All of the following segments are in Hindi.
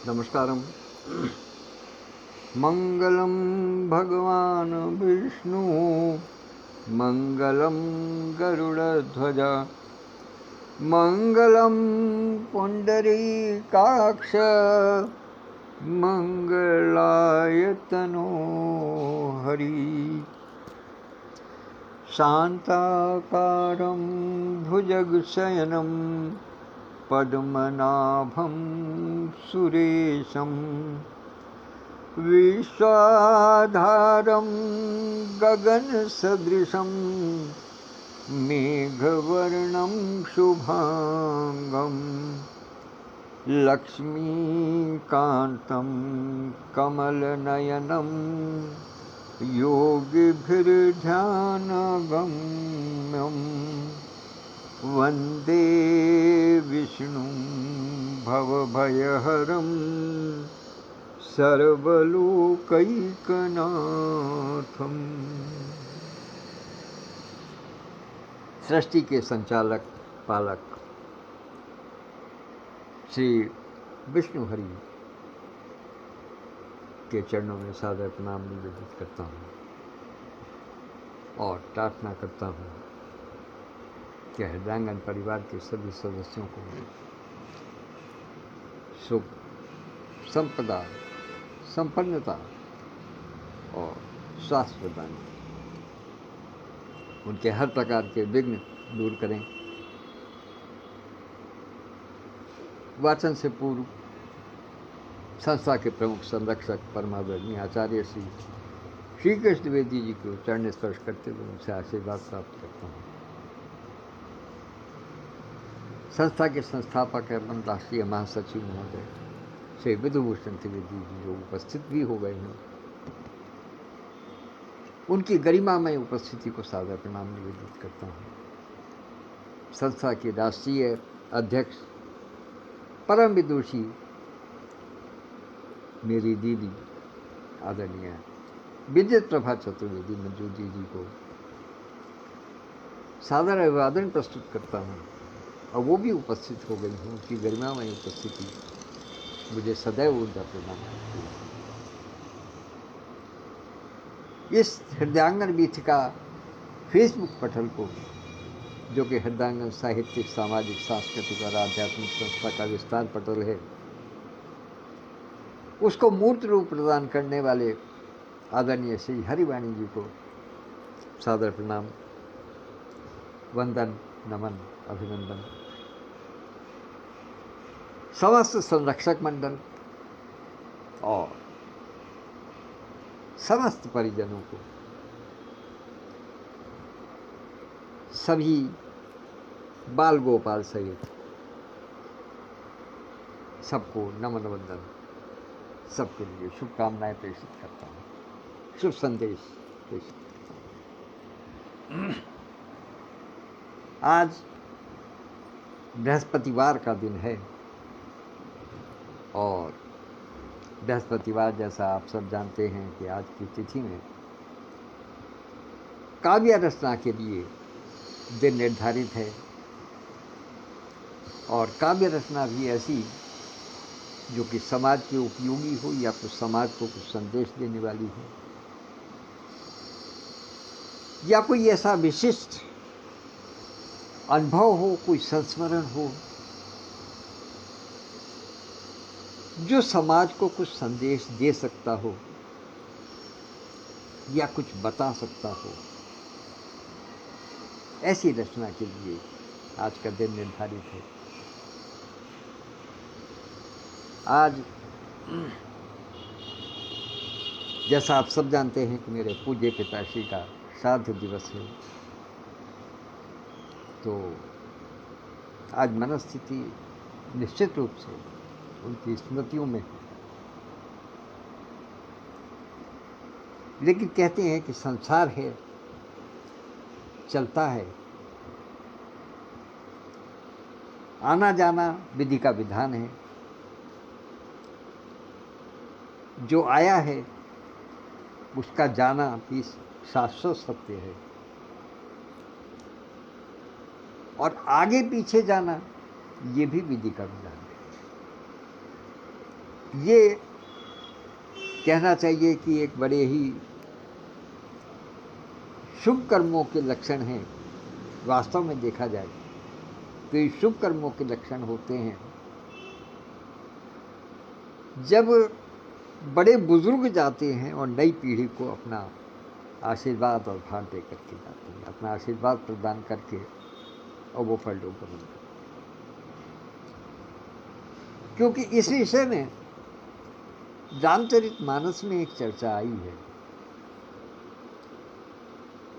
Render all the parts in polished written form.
नमस्कारम। मंगलम भगवान विष्णु, मंगलम गरुड़ध्वज, मंगलम पुंडरीकाक्ष, मंगलाय तनो हरि। शांताकारं भुजगशयनं पद्मनाभं सुरेशं, विश्वाधारं गगनसदृशं मेघवर्णं शुभांगं, लक्ष्मीकान्तं कमलनयनं योगिभिर्ध्यानगम्यं, वन्दे विष्णुं भवभयहरं सर्वलोकैकनाथम्। सृष्टि के संचालक पालक श्री विष्णु हरि के चरणों में सादर प्रणाम निवेदित करता हूँ और प्रार्थना करता हूँ कि हृदयांगन परिवार के सभी सदस्यों को सुख, संपदा, संपन्नता और स्वास्थ्य प्रदान करें, उनके हर प्रकार के विघ्न दूर करें। वाचन से पूर्व संस्था के प्रमुख संरक्षक परमादरणीय आचार्य श्री कृष्ण द्विवेदी जी को चरण स्पर्श करते हुए उनसे आशीर्वाद प्राप्त करता हूँ। संस्था के संस्थापक एवं राष्ट्रीय महासचिव महोदय श्री विधुभूषण द्विवेदी जी जो उपस्थित भी हो गए हैं, उनकी गरिमामय उपस्थिति को सादर प्रणाम निवेदित करता हूँ। संस्था के राष्ट्रीय अध्यक्ष परम विदुषी मेरी दीदी आदरणीय विद्युत प्रभा चतुर्वेदी मंजू जी को सादर अभिवादन प्रस्तुत करता हूँ और वो भी उपस्थित हो गई हूँ। उनकी गरिमामय उपस्थिति मुझे सदैव ऊर्जा प्रदान करती है। इस हृदयांगन वीथिका फेसबुक पटल को, जो कि हृदयांगन साहित्यिक, सामाजिक, सांस्कृतिक और आध्यात्मिक संस्था का विस्तार पटल है, उसको मूर्त रूप प्रदान करने वाले आदरणीय श्री हरिवाणी जी को सादर प्रणाम, वंदन, नमन, अभिनंदन। समस्त संरक्षक मंडल और समस्त परिजनों को, सभी बाल गोपाल सहित सबको नमन वंदन, सबके लिए शुभकामनाएं प्रेषित करता हूँ, शुभ संदेश प्रेषित करता हूँ। आज बृहस्पतिवार का दिन है और बृहस्पतिवार, जैसा आप सब जानते हैं कि आज की तिथि में काव्य रचना के लिए दिन निर्धारित है और काव्य रचना भी ऐसी जो कि समाज के उपयोगी हो या कुछ समाज को कुछ संदेश देने वाली हो, या कोई ऐसा विशिष्ट अनुभव हो, कोई संस्मरण हो जो समाज को कुछ संदेश दे सकता हो या कुछ बता सकता हो। ऐसी रचना के लिए आज का दिन निर्धारित है। आज जैसा आप सब जानते हैं कि मेरे पूज्य पिताश्री का श्राद्ध दिवस है, तो आज मनस्थिति निश्चित रूप से उनकी स्मृतियों में है। लेकिन कहते हैं कि संसार है, चलता है, आना जाना विधि का विधान है। जो आया है उसका जाना भी शाश्वत सत्य है और आगे पीछे जाना ये भी विधि का विधान है। ये कहना चाहिए कि एक बड़े ही शुभ कर्मों के लक्षण हैं। वास्तव में देखा जाए तो ये शुभ कर्मों के लक्षण होते हैं जब बड़े बुजुर्ग जाते हैं और नई पीढ़ी को अपना आशीर्वाद और भार दे करके जाते हैं, अपना आशीर्वाद प्रदान करके, और वो परलोक गमन करते हैं। क्योंकि इस विषय में रामचरितमानस में एक चर्चा आई है।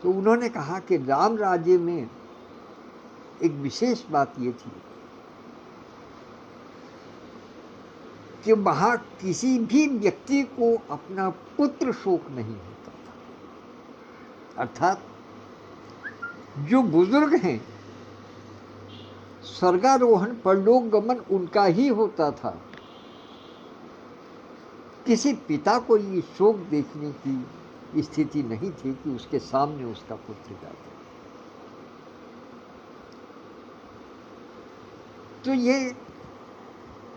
तो उन्होंने कहा कि राम राज्य में एक विशेष बात ये थी कि वहां किसी भी व्यक्ति को अपना पुत्र शोक नहीं होता था। अर्थात जो बुजुर्ग हैं, स्वर्गारोहण परलोक गमन उनका ही होता था। किसी पिता को ये शोक देखने की स्थिति नहीं थी कि उसके सामने उसका पुत्र जाता। तो ये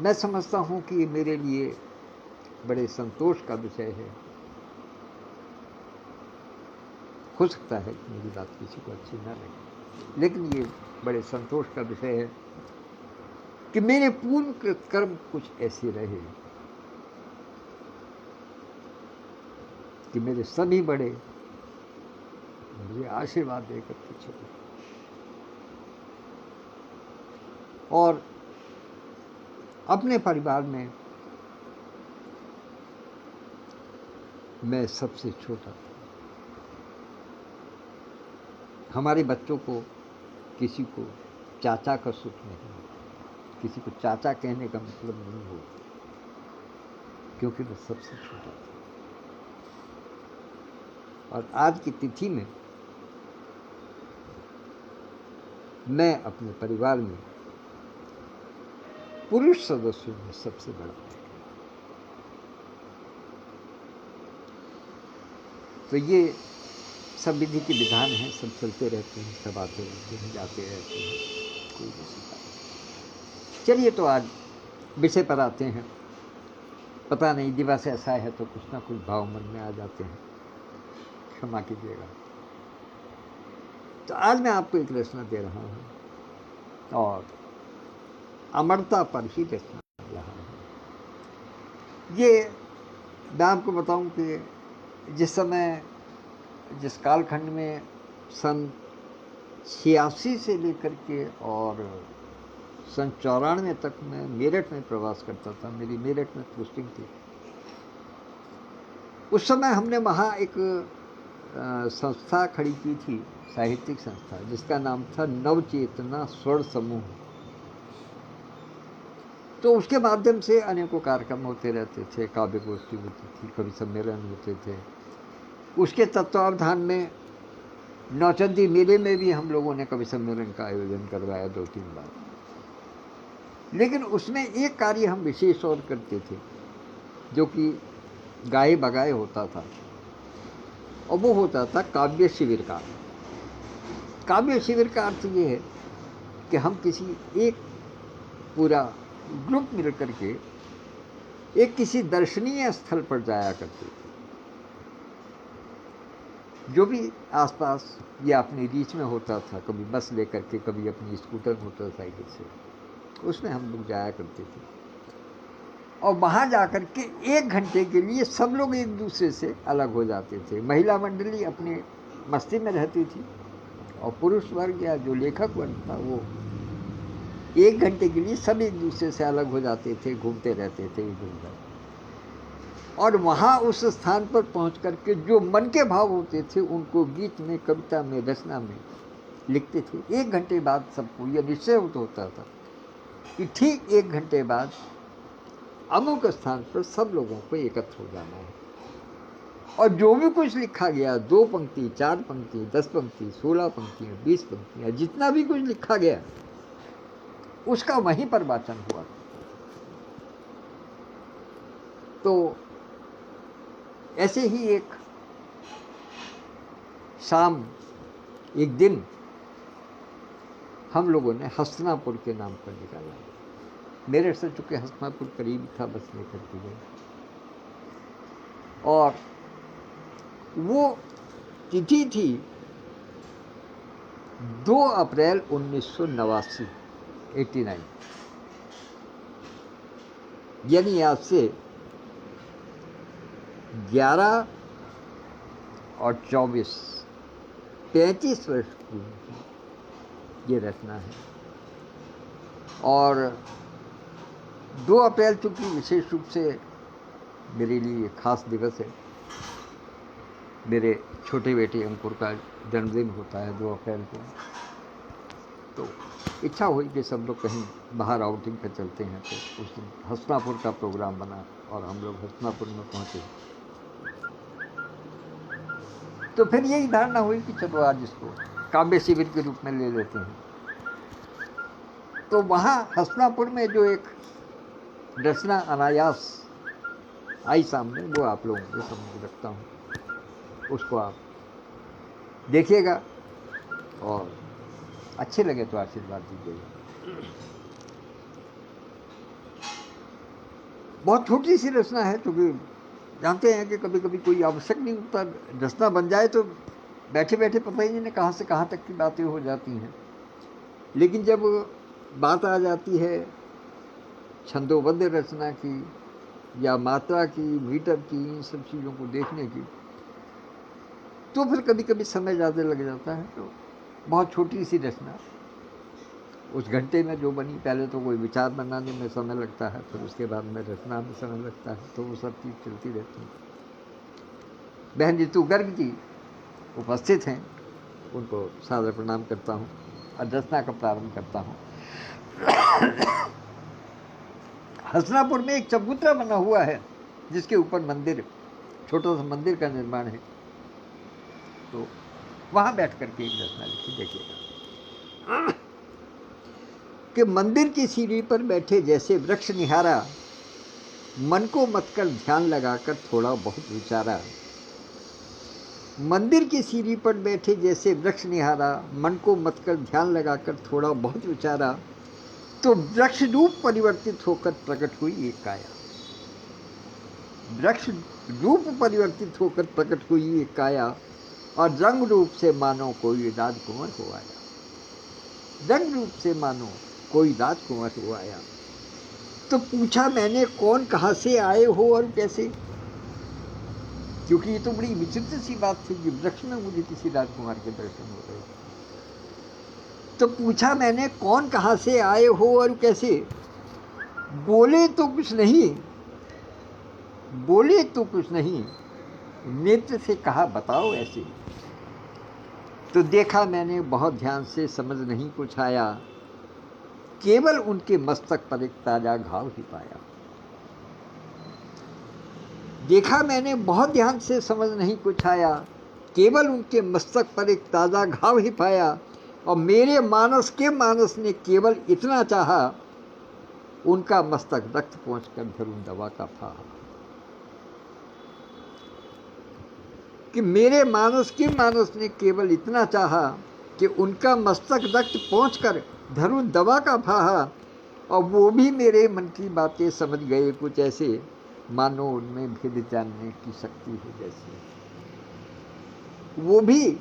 मैं समझता हूँ कि ये मेरे लिए बड़े संतोष का विषय है। हो सकता है कि मेरी बात किसी को अच्छी ना लगे, लेकिन ये बड़े संतोष का विषय है कि मेरे पूर्ण कर्म कुछ ऐसे रहे कि मेरे सभी बड़े मुझे आशीर्वाद देकर के चले, और अपने परिवार में मैं सबसे छोटा था। हमारे बच्चों को किसी को चाचा का सुख नहीं, किसी को चाचा कहने का मतलब नहीं हो, क्योंकि मैं सबसे छोटा था। और आज की तिथि में मैं अपने परिवार में पुरुष सदस्यों में सबसे बड़ा। तो ये सब विधि के विधान हैं, सब चलते रहते हैं, सब आते रहते हैं, जाते रहते हैं, कोई नहीं पाता। चलिए, तो आज विषय पर आते हैं। पता नहीं दिवस ऐसा है तो कुछ ना कुछ भाव मन में आ जाते हैं, क्षमा कीजिएगा। तो आज मैं आपको एक रचना दे रहा हूँ, और अमरता पर ही रचना दे रहा हूँ। ये मैं आपको बताऊं कि जिस समय, जिस कालखंड में सन 86 से लेकर के और सन 94 तक मैं मेरठ में प्रवास करता था, मेरी मेरठ में पोस्टिंग थी, उस समय हमने वहाँ एक संस्था खड़ी की थी, साहित्यिक संस्था, जिसका नाम था नवचेतना स्वर्ण समूह। तो उसके माध्यम से अनेकों कार्यक्रम होते रहते थे, काव्य गोष्ठी होती थी, कवि सम्मेलन होते थे। उसके तत्वावधान में नौचंदी मेले में भी हम लोगों ने कवि सम्मेलन का आयोजन करवाया 2-3 बार। लेकिन उसमें एक कार्य हम विशेष और करते थे, जो कि गाए बगाए होता था, और वो होता था काव्य शिविर का। काव्य शिविर का अर्थ ये है कि हम किसी एक पूरा ग्रुप मिल करके एक किसी दर्शनीय स्थल पर जाया करते थे, जो भी आसपास या अपनी रीच में होता था, कभी बस लेकर के, कभी अपनी स्कूटर मोटरसाइकिल से, उसमें हम लोग जाया करते थे। और वहाँ जाकर के 1 घंटे के लिए सब लोग एक दूसरे से अलग हो जाते थे। महिला मंडली अपने मस्ती में रहती थी, और पुरुष वर्ग या जो लेखक वर्ग था वो 1 घंटे के लिए सब एक दूसरे से अलग हो जाते थे, घूमते रहते थे इधर उधर। और वहाँ उस स्थान पर पहुँच करके जो मन के भाव होते थे उनको गीत में, कविता में, रचना में लिखते थे। 1 घंटे बाद सबको यह निश्चय होता था कि ठीक 1 घंटे बाद अमुक स्थान पर सब लोगों को एकत्र हो जाना है, और जो भी कुछ लिखा गया, 2 पंक्ति, 4 पंक्ति, 10 पंक्ति, 16 पंक्तियाँ, 20 पंक्तियाँ, जितना भी कुछ लिखा गया उसका वहीं पर वाचन हुआ। तो ऐसे ही एक शाम, एक दिन हम लोगों ने हस्तिनापुर के नाम पर निकाला। मेरे से चूँकि हसनापुर करीब था, बस लेकर के गए। और वो तिथि थी 2 अप्रैल 1989, 89, यानी आज से 11 और 24, 35 वर्ष पूर्व ये रचना है। और 2 अप्रैल चूँकि विशेष रूप से मेरे लिए खास दिवस है, मेरे छोटे बेटे अंकुर का जन्मदिन होता है 2 अप्रैल को, तो इच्छा हुई कि सब लोग कहीं बाहर आउटिंग पर चलते हैं। तो उस दिन हसनापुर का प्रोग्राम बना और हम लोग हसनापुर में पहुँचे। तो फिर यही धारणा हुई कि चलो आज इसको काव्य शिविर के रूप में ले लेते हैं। तो वहाँ हसनापुर में जो एक रचना अनायास आई सामने, वो आप लोगों के सामने रखता हूँ, उसको आप देखिएगा और अच्छे लगे तो आशीर्वाद दीजिएगा। बहुत छोटी सी रचना है, क्योंकि जानते हैं कि कभी कभी कोई आवश्यक नहीं होता, रचना बन जाए तो बैठे बैठे पता ही नहीं कहाँ से कहाँ तक की बातें हो जाती हैं। लेकिन जब बात आ जाती है छंदोबद्ध रचना की या मात्रा की, मीटर की, इन सब चीज़ों को देखने की, तो फिर कभी कभी समय ज़्यादा लग जाता है। तो बहुत छोटी सी रचना उस घंटे में जो बनी, पहले तो कोई विचार बनाने में समय लगता है, फिर उसके बाद में रचना में समय लगता है, तो वो सब चीज़ चलती रहती है। बहन ऋतु गर्ग जी उपस्थित हैं, उनको सादर प्रणाम करता हूँ और रचना का प्रारंभ करता हूँ। हसनापुर में एक चबूतरा बना हुआ है जिसके ऊपर मंदिर, छोटा सा मंदिर का निर्माण है। तो वहाँ बैठ करके एक रचना लिखी, देखिएगा कि मंदिर की सीढ़ी पर बैठे जैसे वृक्ष निहारा, मन को मत कर ध्यान लगाकर थोड़ा बहुत विचारा। मंदिर की सीढ़ी पर बैठे जैसे वृक्ष निहारा, मन को मत कर ध्यान लगाकर थोड़ा बहुत विचारा, तो वृक्ष रूप परिवर्तित होकर प्रकट हुई एक काया। वृक्ष रूप परिवर्तित होकर प्रकट हुई एक काया, और रंग रूप से मानो कोई राजकुमार हो आया। रंग रूप से मानो कोई राजकुमार हो आया। तो पूछा मैंने, कौन कहाँ से आए हो और कैसे? क्योंकि ये तो बड़ी विचित्र सी बात थी कि वृक्ष में मुझे किसी राजकुमार के दर्शन हो रहे। तो पूछा मैंने, कौन कहाँ से आए हो और कैसे? बोले तो कुछ नहीं, बोले तो कुछ नहीं, नेत्र से कहा बताओ ऐसे। तो देखा मैंने बहुत ध्यान से, समझ नहीं कुछ आया, केवल उनके मस्तक पर एक ताजा घाव ही पाया। देखा मैंने बहुत ध्यान से, समझ नहीं कुछ आया, केवल उनके मस्तक पर एक ताजा घाव ही पाया। और मेरे मानस के मानस ने केवल इतना चाहा, उनका मस्तक रक्त पहुँचकर धरूं दवा का फाहा। कि मेरे मानस के मानस ने केवल इतना चाहा कि उनका मस्तक रक्त पहुँचकर धरूं दवा का फाहा। और वो भी मेरे मन की बातें समझ गए कुछ ऐसे, मानो उनमें भेद जानने की शक्ति हो जैसे। वो भी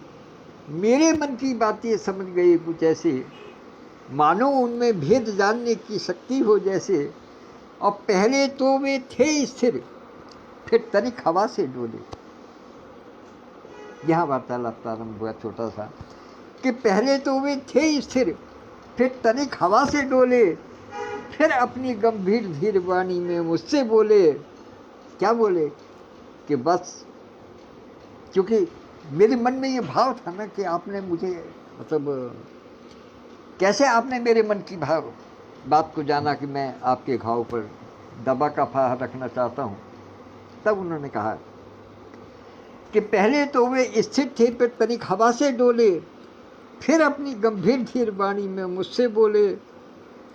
मेरे मन की बातें समझ गए कुछ ऐसे, मानो उनमें भेद जानने की शक्ति हो जैसे। और पहले तो वे थे स्थिर, फिर तनिक हवा से डोले। यहाँ वार्तालाप प्रारंभ हुआ छोटा सा, कि पहले तो वे थे स्थिर, फिर तनिक हवा से डोले, फिर अपनी गंभीर धीर वाणी में मुझसे बोले। क्या बोले? कि बस, क्योंकि मेरे मन में ये भाव था ना कि आपने मुझे, मतलब कैसे आपने मेरे मन की बात को जाना कि मैं आपके घाव पर दवा का फाहा रखना चाहता हूँ। तब उन्होंने कहा कि पहले तो वे स्थिर थे, फिर तनिक हवा से डोले, फिर अपनी गंभीर धीर वाणी में मुझसे बोले।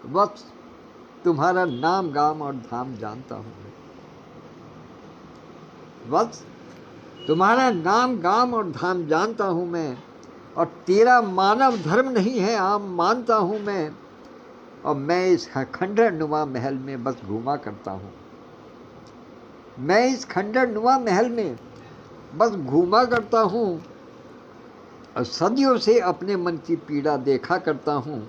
बस तुम्हारा नाम गाम और धाम जानता हूँ मैं। बस तुम्हारा नाम गाम और धाम जानता हूँ मैं, और तेरा मानव धर्म नहीं है आम मानता हूँ मैं। और मैं इस खंडहर नुमा महल में बस घूमा करता हूँ। मैं इस खंडहर नुमा महल में बस घूमा करता हूँ और सदियों से अपने मन की पीड़ा देखा करता हूँ,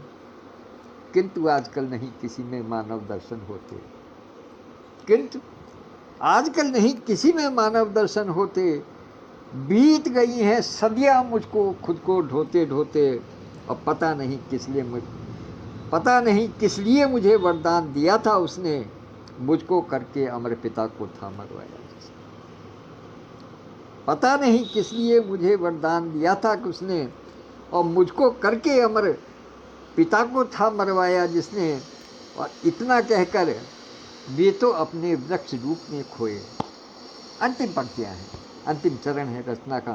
किंतु आजकल नहीं किसी में मानव दर्शन होते। किंतु आजकल नहीं किसी में मानव दर्शन होते। बीत गई हैं सदियां मुझको खुद को ढोते ढोते, और पता नहीं किस लिए मुझे वरदान दिया था उसने, मुझको करके अमर पिता को था मरवाया। पता नहीं किस लिए मुझे वरदान दिया था कि उसने, और मुझको करके अमर पिता को था मरवाया जिसने। और इतना कहकर वे तो अपने वृक्ष रूप में खोए। अंतिम पंक्तियां हैं, अंतिम चरण है रचना का,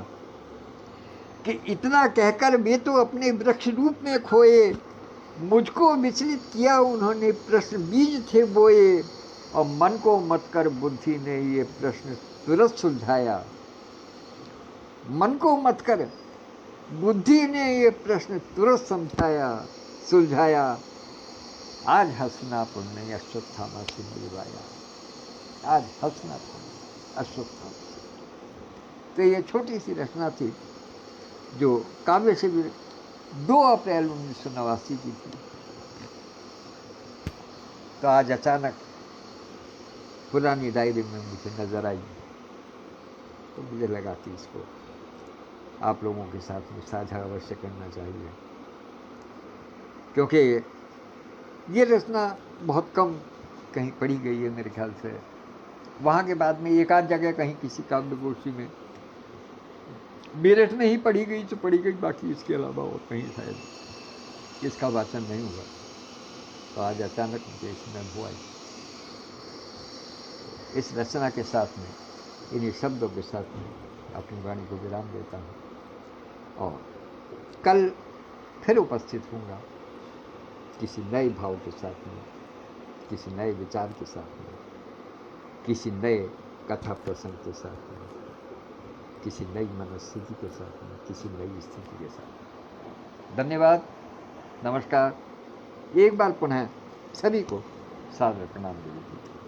कि इतना कहकर वे तो अपने वृक्ष रूप में खोए, मुझको विचलित किया उन्होंने प्रश्न बीज थे बोए, और मन को मत कर बुद्धि ने ये प्रश्न तुरंत सुलझाया। मन को मत कर बुद्धि ने ये प्रश्न तुरंत सुलझाया। आज हंसना पुण्य अश्वत्थामा से मिलवाया। आज हंसना पुण्य अश्वत्थामा। तो ये छोटी सी रचना थी जो काव्य से 2 अप्रैल 1989 की थी। तो आज अचानक पुरानी डायरी में मुझे नजर आई, तो मुझे लगा कि इसको आप लोगों के साथ में साझा अवश्य करना चाहिए, क्योंकि ये रचना बहुत कम कहीं पढ़ी गई है मेरे ख्याल से। वहाँ के बाद में एक आध जगह कहीं किसी काव्यगोष्ठी में मेरठ में ही पढ़ी गई तो पढ़ी गई, बाकी इसके अलावा और कहीं शायद इसका वाचन नहीं हुआ। तो आज अचानक मुझे इसमें हुआ। इस रचना के साथ में, इन्हीं शब्दों के साथ में अपनी वाणी को विराम देता हूँ, और कल फिर उपस्थित होऊंगा किसी नए भाव के साथ में, किसी नए विचार के साथ में, किसी नए कथा प्रसंग के साथ में, किसी नई मनस्थिति के साथ में, किसी नई स्थिति के साथ। धन्यवाद, नमस्कार। एक बार पुनः सभी को सादर प्रणाम देते हैं।